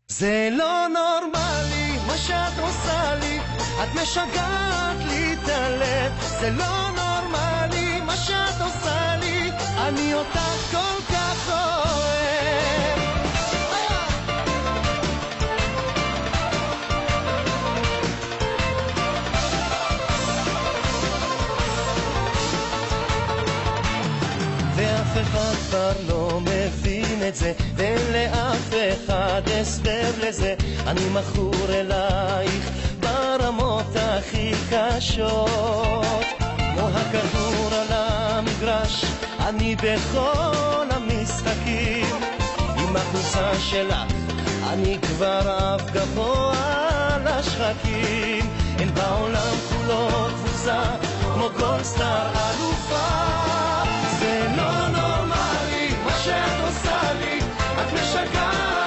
זה לא נורמלי מה שאת עושה לי, את משגעת לי את הלב. זה לא נורמלי מה שאת עושה לי, אני אותך כל כך אוהב. ואף אחד כבר לא מבין את זה, ואין לאף אחד הסבר לזה. אני מכור אלייך ברמות הכי קשות, כמו הכדור על המגרש, אני בכל המשחקים. עם החולצה שלך אני כבר אף גבוה על השחקים. אין בעולם כולו תפוסה כמו כל סטאר אלופה. זה לא נורמלי מה שאת עושה לי, את משגעת